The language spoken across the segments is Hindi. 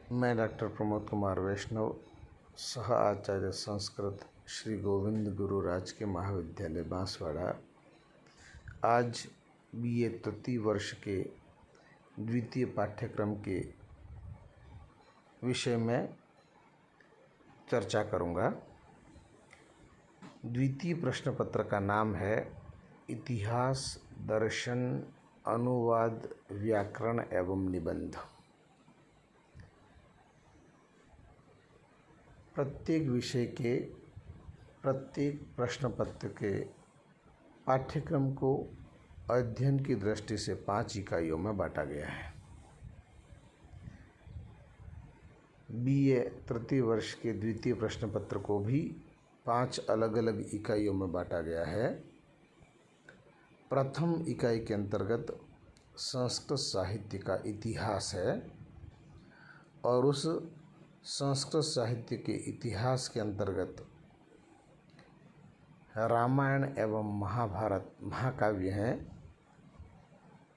मैं डॉक्टर प्रमोद कुमार वैष्णव, सह आचार्य संस्कृत श्री गोविंद गुरु राजकीय महाविद्यालय बांसवाड़ा, आज BA तृतीय वर्ष के द्वितीय पाठ्यक्रम के विषय में चर्चा करूंगा। द्वितीय प्रश्न पत्र का नाम है इतिहास, दर्शन, अनुवाद, व्याकरण एवं निबंध। प्रत्येक विषय के प्रत्येक प्रश्न पत्र के पाठ्यक्रम को अध्ययन की दृष्टि से 5 इकाइयों में बांटा गया है। BA तृतीय वर्ष के द्वितीय प्रश्न पत्र को भी 5 अलग अलग इकाइयों में बांटा गया है। प्रथम इकाई के अंतर्गत संस्कृत साहित्य का इतिहास है और उस संस्कृत साहित्य के इतिहास के अंतर्गत रामायण एवं महाभारत महाकाव्य हैं।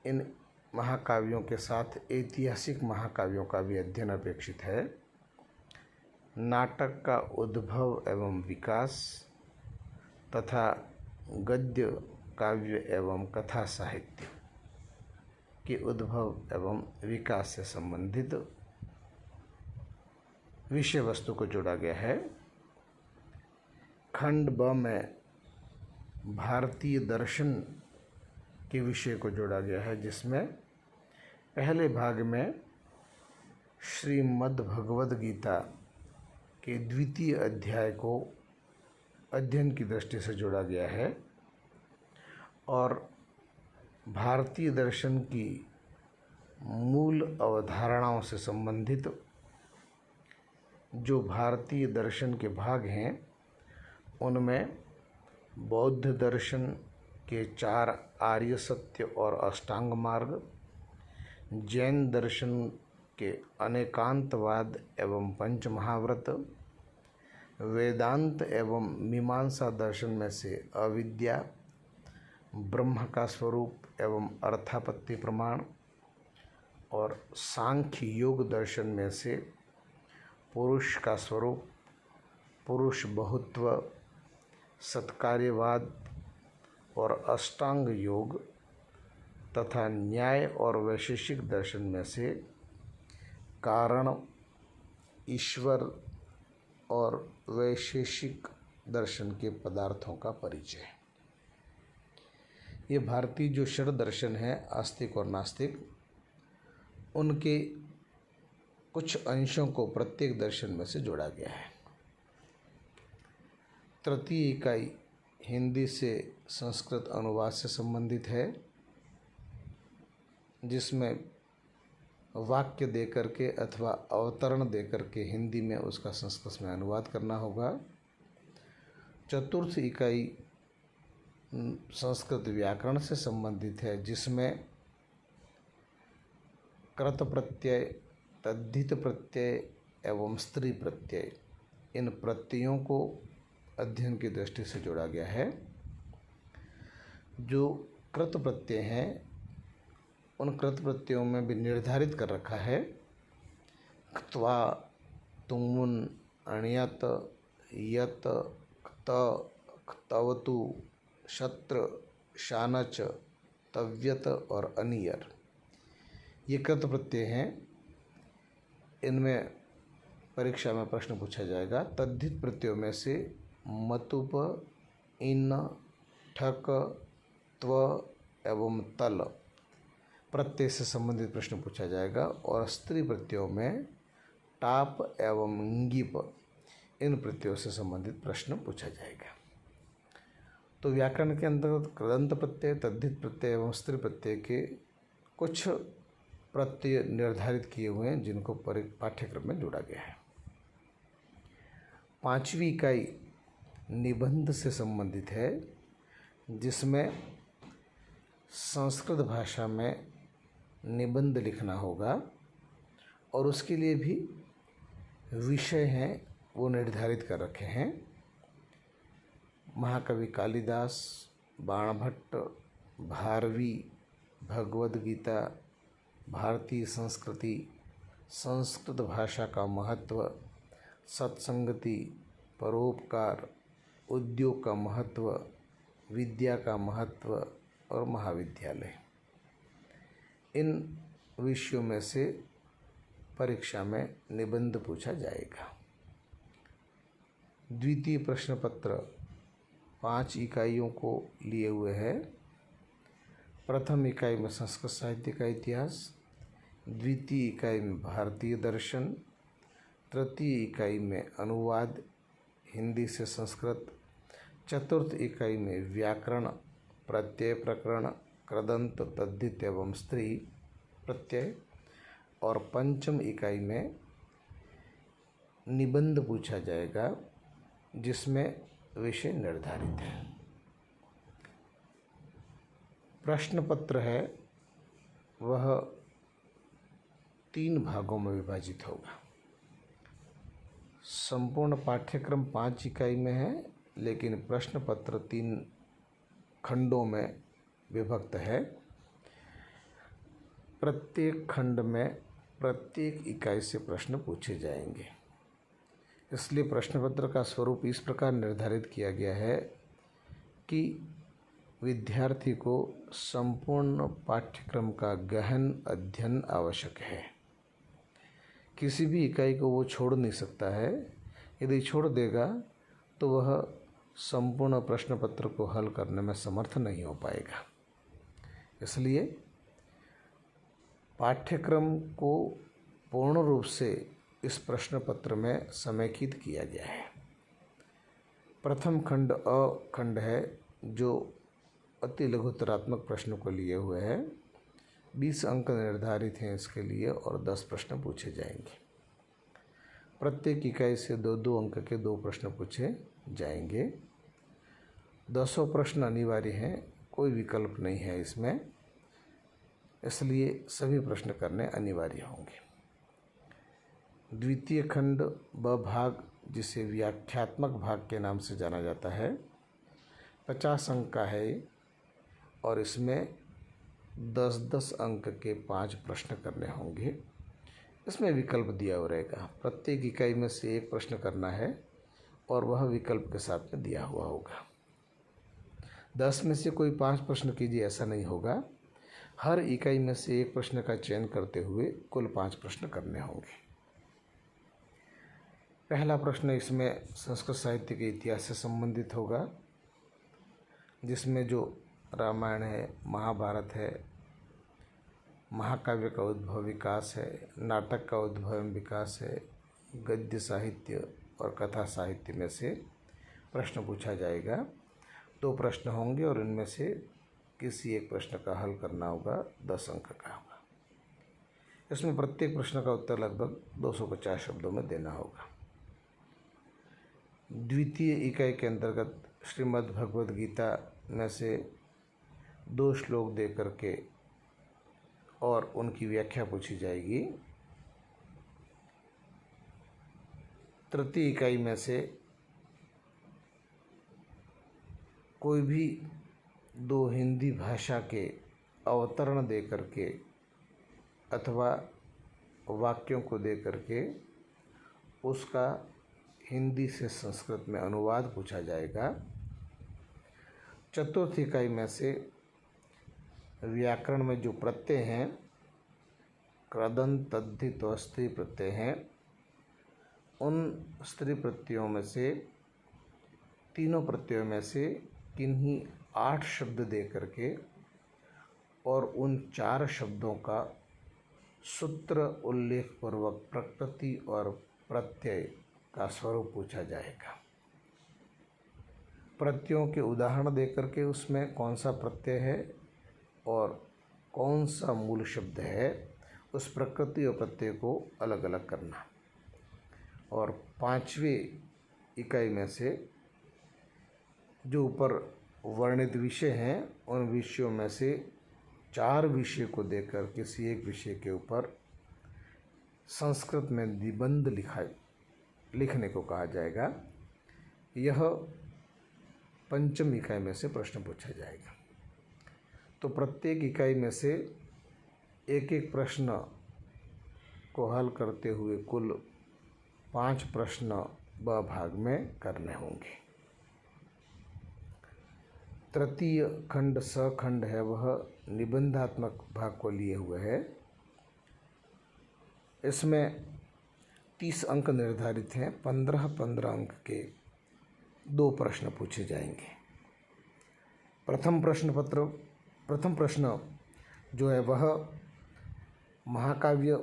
इन महाकाव्यों के साथ ऐतिहासिक महाकाव्यों का भी अध्ययन अपेक्षित है। नाटक का उद्भव एवं विकास तथा गद्य काव्य एवं कथा साहित्य के उद्भव एवं विकास से संबंधित विषय वस्तु को जोड़ा गया है। खंड ब में भारतीय दर्शन के विषय को जोड़ा गया है, जिसमें पहले भाग में श्रीमद् भगवद गीता के द्वितीय अध्याय को अध्ययन की दृष्टि से जोड़ा गया है और भारतीय दर्शन की मूल अवधारणाओं से संबंधित जो भारतीय दर्शन के भाग हैं उनमें बौद्ध दर्शन के 4 आर्य सत्य और अष्टांग मार्ग, जैन दर्शन के अनेकांतवाद एवं पंच महाव्रत, वेदांत एवं मीमांसा दर्शन में से अविद्या, ब्रह्म का स्वरूप एवं अर्थापत्ति प्रमाण और सांख्य योग दर्शन में से पुरुष का स्वरूप, पुरुष बहुत्व, सत्कार्यवाद और अष्टांग योग तथा न्याय और वैशेषिक दर्शन में से कारण, ईश्वर और वैशेषिक दर्शन के पदार्थों का परिचय। ये भारतीय जो षड दर्शन है, आस्तिक और नास्तिक, उनके कुछ अंशों को प्रत्येक दर्शन में से जोड़ा गया है। तृतीय इकाई हिंदी से संस्कृत अनुवाद से संबंधित है, जिसमें वाक्य देकर के अथवा अवतरण देकर के हिंदी में उसका संस्कृत में अनुवाद करना होगा। चतुर्थ इकाई संस्कृत व्याकरण से संबंधित है, जिसमें कृत प्रत्यय, तद्धित प्रत्यय एवं स्त्री प्रत्यय, इन प्रत्ययों को अध्ययन की दृष्टि से जोड़ा गया है। जो कृत प्रत्यय हैं उन कृत प्रत्ययों में भी निर्धारित कर रखा है क्त्वा, तुंगुन, अण्यत, यत, क्त, क्तवतु, शत्र, शानच, तव्यत और अनियर। ये कृत प्रत्यय हैं। इनमें परीक्षा में प्रश्न पूछा जाएगा। तद्धित प्रत्ययों में से मतुप, इन, ठक, त्व एवं तल प्रत्यय से संबंधित प्रश्न पूछा जाएगा और स्त्री प्रत्ययों में टाप एवं ङीप, इन प्रत्ययों से संबंधित प्रश्न पूछा जाएगा। तो व्याकरण के अंतर्गत कृदंत प्रत्यय, तद्धित प्रत्यय एवं स्त्री प्रत्यय के कुछ प्रत्यय निर्धारित किए हुए हैं, जिनको पाठ्यक्रम में जोड़ा गया है। 5वीं इकाई निबंध से संबंधित है, जिसमें संस्कृत भाषा में निबंध लिखना होगा और उसके लिए भी विषय हैं वो निर्धारित कर रखे हैं। महाकवि कालिदास, बाणभट्ट, भारवी, भगवद गीता, भारतीय संस्कृति, संस्कृत भाषा का महत्व, सत्संगति, परोपकार, उद्योग का महत्व, विद्या का महत्व और महाविद्यालय। इन विषयों में से परीक्षा में निबंध पूछा जाएगा। द्वितीय प्रश्न पत्र 5 इकाइयों को लिए हुए है। प्रथम इकाई में संस्कृत साहित्य का इतिहास, द्वितीय इकाई में भारतीय दर्शन, तृतीय इकाई में अनुवाद हिंदी से संस्कृत, चतुर्थ इकाई में व्याकरण, प्रत्यय प्रकरण, कृदंत, तद्धित एवं स्त्री प्रत्यय और पंचम इकाई में निबंध पूछा जाएगा जिसमें विषय निर्धारित है। प्रश्न पत्र है वह 3 भागों में विभाजित होगा। संपूर्ण पाठ्यक्रम 5 इकाई में है, लेकिन प्रश्न पत्र 3 खंडों में विभक्त है। प्रत्येक खंड में प्रत्येक इकाई से प्रश्न पूछे जाएंगे। इसलिए प्रश्न पत्र का स्वरूप इस प्रकार निर्धारित किया गया है कि विद्यार्थी को संपूर्ण पाठ्यक्रम का गहन अध्ययन आवश्यक है। किसी भी इकाई को वो छोड़ नहीं सकता है। यदि छोड़ देगा तो वह संपूर्ण प्रश्न पत्र को हल करने में समर्थ नहीं हो पाएगा। इसलिए पाठ्यक्रम को पूर्ण रूप से इस प्रश्न पत्र में समेकित किया गया है। प्रथम खंड अ खंड है जो अति लघुतरात्मक प्रश्नों को लिए हुए है। 20 अंक निर्धारित हैं इसके लिए और 10 प्रश्न पूछे जाएंगे। प्रत्येक इकाई से 2-2 अंक के 2 प्रश्न पूछे जाएंगे। 10 प्रश्न अनिवार्य हैं, कोई विकल्प नहीं है इसमें, इसलिए सभी प्रश्न करने अनिवार्य होंगे। द्वितीय खंड ब भाग, जिसे व्याख्यात्मक भाग के नाम से जाना जाता है, 50 अंक का है और इसमें 10-10 अंक के 5 प्रश्न करने होंगे। इसमें विकल्प दिया हुआ रहेगा। प्रत्येक इकाई में से एक प्रश्न करना है और वह विकल्प के साथ में दिया हुआ होगा। 10 में से कोई 5 प्रश्न कीजिए, ऐसा नहीं होगा। हर इकाई में से एक प्रश्न का चयन करते हुए कुल 5 प्रश्न करने होंगे। पहला प्रश्न इसमें संस्कृत साहित्य के इतिहास से संबंधित होगा, जिसमें जो रामायण है, महाभारत है, महाकाव्य का उद्भव विकास है, नाटक का उद्भव एवं विकास है, गद्य साहित्य और कथा साहित्य में से प्रश्न पूछा जाएगा। 2 प्रश्न होंगे और इनमें से किसी एक प्रश्न का हल करना होगा, 10 अंक का होगा। इसमें प्रत्येक प्रश्न का उत्तर लगभग 250 शब्दों में देना होगा। द्वितीय इकाई के अंतर्गत श्रीमद् भगवद गीता में से 2 श्लोक दे करके और उनकी व्याख्या पूछी जाएगी। तृतीय इकाई में से कोई भी 2 हिंदी भाषा के अवतरण दे करके अथवा वाक्यों को दे करके उसका हिंदी से संस्कृत में अनुवाद पूछा जाएगा। चतुर्थ इकाई में से व्याकरण में जो प्रत्यय हैं, कृदंत, तद्धित और स्त्री प्रत्यय हैं, उन स्त्री प्रत्ययों में से तीनों प्रत्ययों में से किन्हीं 8 शब्द दे करके और उन 4 शब्दों का सूत्र उल्लेख पूर्वक प्रकृति और प्रत्यय का स्वरूप पूछा जाएगा। प्रत्ययों के उदाहरण दे करके उसमें कौन सा प्रत्यय है और कौन सा मूल शब्द है, उस प्रकृति और प्रत्यय को अलग अलग करना। और 5वीं इकाई में से जो ऊपर वर्णित विषय हैं, उन विषयों में से 4 विषय को देकर किसी एक विषय के ऊपर संस्कृत में निबंध लिखने को कहा जाएगा। यह पंचम इकाई में से प्रश्न पूछा जाएगा। तो प्रत्येक इकाई में से एक एक प्रश्न को हल करते हुए कुल 5 प्रश्न ब भाग में करने होंगे। तृतीय खंड स खंड है वह निबंधात्मक भाग को लिए हुए है। इसमें 30 अंक निर्धारित हैं। 15-15 अंक के 2 प्रश्न पूछे जाएंगे। प्रथम प्रश्न जो है वह महाकाव्य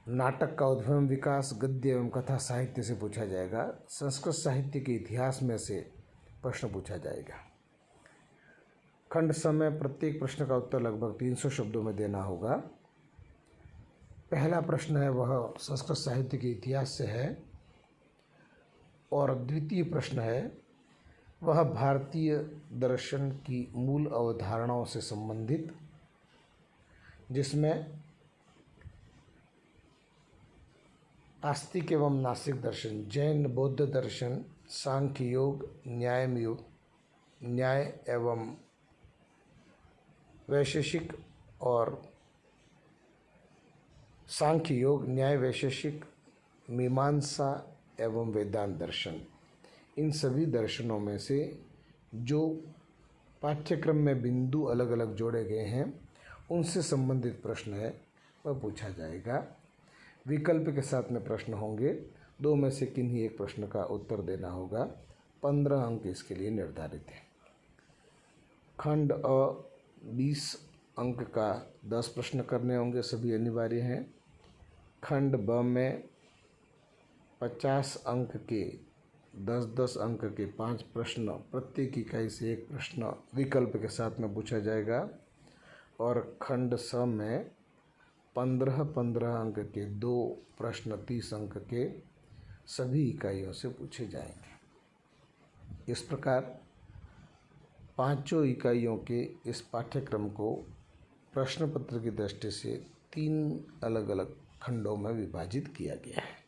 नाटक का उद्भव विकास गद्य एवं कथा साहित्य से पूछा जाएगा। संस्कृत साहित्य के इतिहास में से प्रश्न पूछा जाएगा। खंड समय प्रत्येक प्रश्न का उत्तर लगभग 300 शब्दों में देना होगा। पहला प्रश्न है वह संस्कृत साहित्य के इतिहास से है और द्वितीय प्रश्न है वह भारतीय दर्शन की मूल अवधारणाओं से संबंधित, जिसमें आस्तिक एवं नास्तिक दर्शन, जैन बौद्ध दर्शन, सांख्य योग, न्याय एवं वैशेषिक और सांख्य योग, न्याय वैशेषिक, मीमांसा एवं वेदांत दर्शन, इन सभी दर्शनों में से जो पाठ्यक्रम में बिंदु अलग अलग जोड़े गए हैं उनसे संबंधित प्रश्न है वह पूछा जाएगा। विकल्प के साथ में प्रश्न होंगे। 2 में से किन्हीं एक प्रश्न का उत्तर देना होगा। 15 अंक इसके लिए निर्धारित है। खंड अ 20 अंक का 10 प्रश्न करने होंगे, सभी अनिवार्य हैं। खंड ब में 50 अंक के 10-10 अंक के 5 प्रश्न, प्रत्येक इकाई से 1 प्रश्न विकल्प के साथ में पूछा जाएगा। और खंड स में 15-15 अंक के 2 प्रश्न 30 अंक के सभी इकाइयों से पूछे जाएंगे। इस प्रकार 5 इकाइयों के इस पाठ्यक्रम को प्रश्न पत्र की दृष्टि से 3 अलग अलग खंडों में विभाजित किया गया है।